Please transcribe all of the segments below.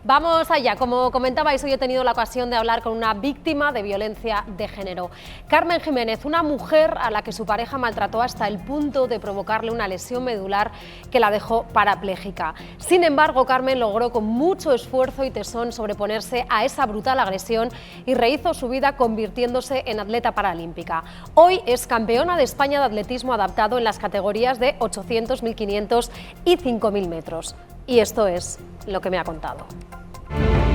Vamos allá, como comentabais, hoy he tenido la ocasión de hablar con una víctima de violencia de género. Carmen Jiménez, una mujer a la que su pareja maltrató hasta el punto de provocarle una lesión medular que la dejó parapléjica. Sin embargo, Carmen logró con mucho esfuerzo y tesón sobreponerse a esa brutal agresión y rehizo su vida convirtiéndose en atleta paralímpica. Hoy es campeona de España de atletismo adaptado en las categorías de 800, 1500 y 5000 metros. Y esto es lo que me ha contado.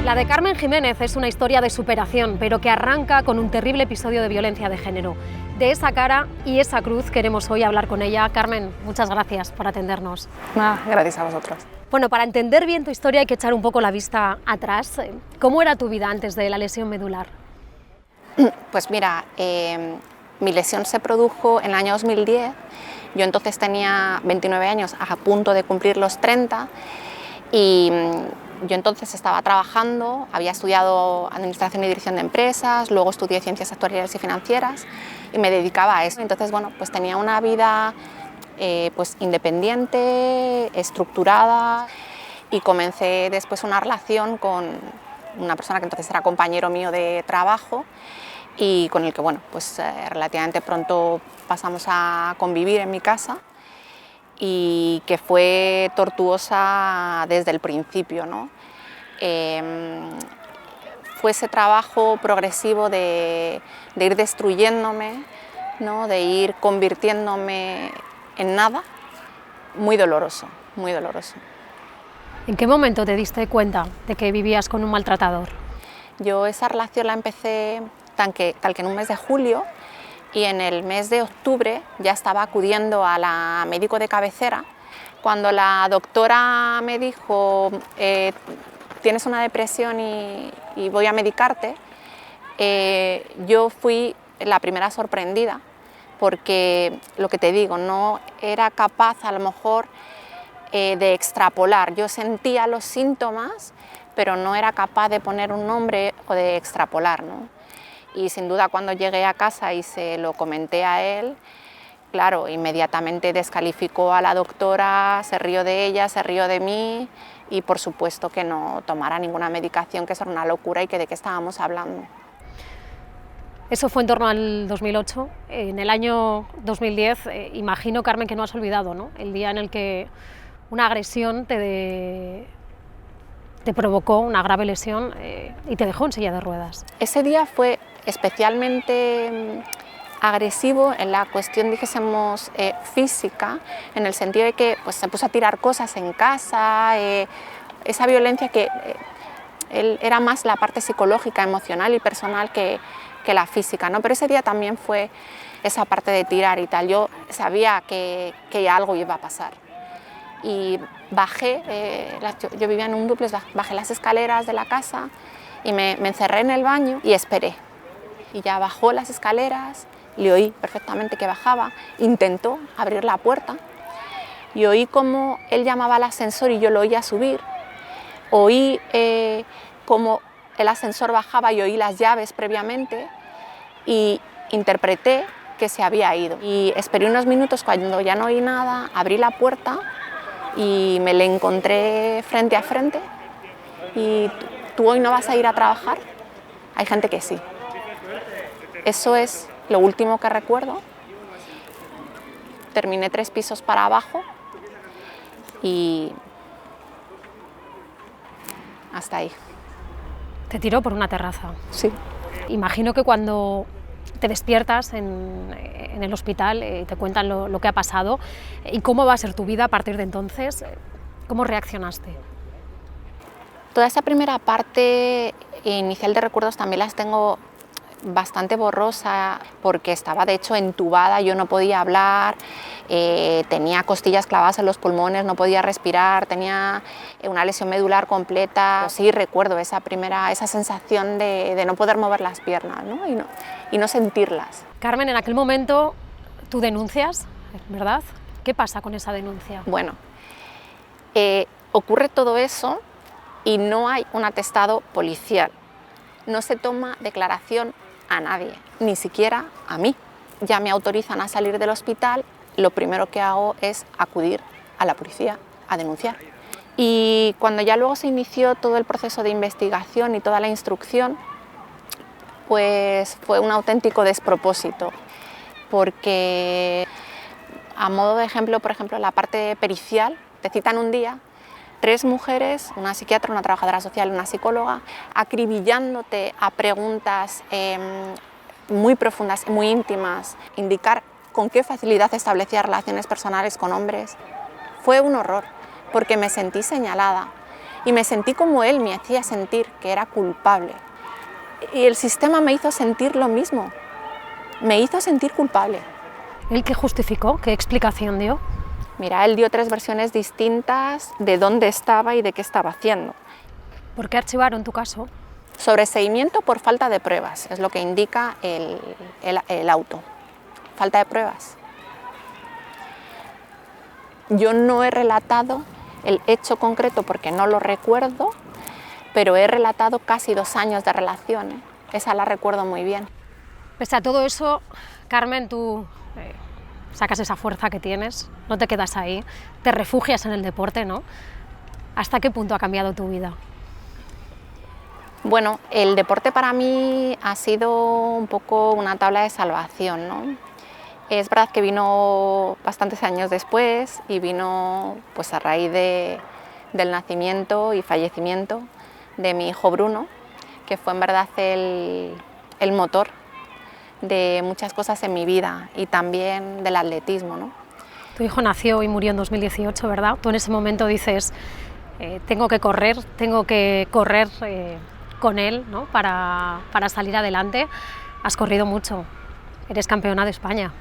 La de Carmen Jiménez es una historia de superación, pero que arranca con un terrible episodio de violencia de género. De esa cara y esa cruz queremos hoy hablar con ella. Carmen, muchas gracias por atendernos. Gracias a vosotros. Bueno, para entender bien tu historia hay que echar un poco la vista atrás. ¿Cómo era tu vida antes de la lesión medular? Pues mira, mi lesión se produjo en el año 2010. Yo entonces tenía 29 años, a punto de cumplir los 30, y yo entonces estaba trabajando, había estudiado Administración y Dirección de Empresas, luego estudié Ciencias Actuariales y Financieras y me dedicaba a eso. Entonces, bueno, pues tenía una vida pues independiente, estructurada, y comencé después una relación con una persona que entonces era compañero mío de trabajo y con el que, bueno, pues relativamente pronto pasamos a convivir en mi casa, y que fue tortuosa desde el principio, ¿no? Fue ese trabajo progresivo de ir destruyéndome, ¿no? De ir convirtiéndome en nada, muy doloroso, muy doloroso. ¿En qué momento te diste cuenta de que vivías con un maltratador? Yo esa relación la empecé tal que en un mes de julio, y en el mes de octubre ya estaba acudiendo a la médico de cabecera. Cuando la doctora me dijo, tienes una depresión y voy a medicarte, yo fui la primera sorprendida, porque lo que te digo, no era capaz a lo mejor de extrapolar. Yo sentía los síntomas, pero no era capaz de poner un nombre o de extrapolar, ¿no? Y sin duda, cuando llegué a casa y se lo comenté a él, claro, inmediatamente descalificó a la doctora, se rió de ella, se rió de mí, y por supuesto que no tomara ninguna medicación, que eso era una locura y que de qué estábamos hablando. Eso fue en torno al 2008. En el año 2010, imagino, Carmen, que no has olvidado, ¿no? El día en el que una agresión te provocó una grave lesión y te dejó en silla de ruedas. Ese día fue especialmente agresivo en la cuestión, dijésemos, física, en el sentido de que pues, se puso a tirar cosas en casa, esa violencia que él era más la parte psicológica, emocional y personal que la física, ¿no? Pero ese día también fue esa parte de tirar y tal. Yo sabía que algo iba a pasar. Y bajé, yo vivía en un dúplex, bajé las escaleras de la casa y me encerré en el baño y esperé. Y ya bajó las escaleras, le oí perfectamente que bajaba, intentó abrir la puerta y oí como él llamaba al ascensor y yo lo oía subir. Oí como el ascensor bajaba y oí las llaves previamente y interpreté que se había ido. Y esperé unos minutos, cuando ya no oí nada, abrí la puerta y me le encontré frente a frente. ¿Y tú hoy no vas a ir a trabajar? Hay gente que sí. Eso es lo último que recuerdo. Terminé 3 pisos para abajo y hasta ahí. Te tiró por una terraza. Sí. Imagino que cuando te despiertas en el hospital y te cuentan lo que ha pasado y cómo va a ser tu vida a partir de entonces, ¿cómo reaccionaste? Toda esa primera parte inicial de recuerdos también las tengo bastante borrosa, porque estaba de hecho entubada, yo no podía hablar, tenía costillas clavadas en los pulmones, no podía respirar, tenía una lesión medular completa. Sí recuerdo esa sensación de no poder mover las piernas, ¿no? Y no sentirlas. Carmen, en aquel momento tú denuncias, ¿verdad? ¿Qué pasa con esa denuncia? Bueno, ocurre todo eso y no hay un atestado policial. No se toma declaración a nadie, ni siquiera a mí. Ya me autorizan a salir del hospital, lo primero que hago es acudir a la policía a denunciar. Y cuando ya luego se inició todo el proceso de investigación y toda la instrucción, pues fue un auténtico despropósito, porque a modo de ejemplo, por ejemplo, la parte pericial, te citan un día 3 mujeres, una psiquiatra, una trabajadora social, una psicóloga, acribillándote a preguntas muy profundas, muy íntimas, indicar con qué facilidad establecía relaciones personales con hombres. Fue un horror, porque me sentí señalada y me sentí como él me hacía sentir, que era culpable. Y el sistema me hizo sentir lo mismo, me hizo sentir culpable. ¿Él qué justificó? ¿Qué explicación dio? Mira, él dio 3 versiones distintas de dónde estaba y de qué estaba haciendo. ¿Por qué archivaron tu caso? Sobreseimiento por falta de pruebas, es lo que indica el auto. Falta de pruebas. Yo no he relatado el hecho concreto porque no lo recuerdo, pero he relatado casi 2 años de relación, ¿eh? Esa la recuerdo muy bien. Pese a todo eso, Carmen, tú sacas esa fuerza que tienes, no te quedas ahí, te refugias en el deporte, ¿no? ¿Hasta qué punto ha cambiado tu vida? Bueno, el deporte para mí ha sido un poco una tabla de salvación, ¿no? Es verdad que vino bastantes años después y vino pues a raíz del nacimiento y fallecimiento de mi hijo Bruno, que fue en verdad el motor de muchas cosas en mi vida y también del atletismo, ¿no? Tu hijo nació y murió en 2018, ¿verdad? Tú en ese momento dices, tengo que correr con él, ¿no? para salir adelante. Has corrido mucho, eres campeona de España.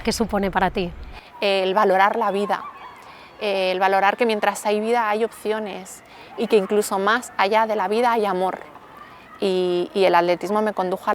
¿Qué supone para ti? El valorar la vida, el valorar que mientras hay vida hay opciones y que incluso más allá de la vida hay amor. Y el atletismo me condujo a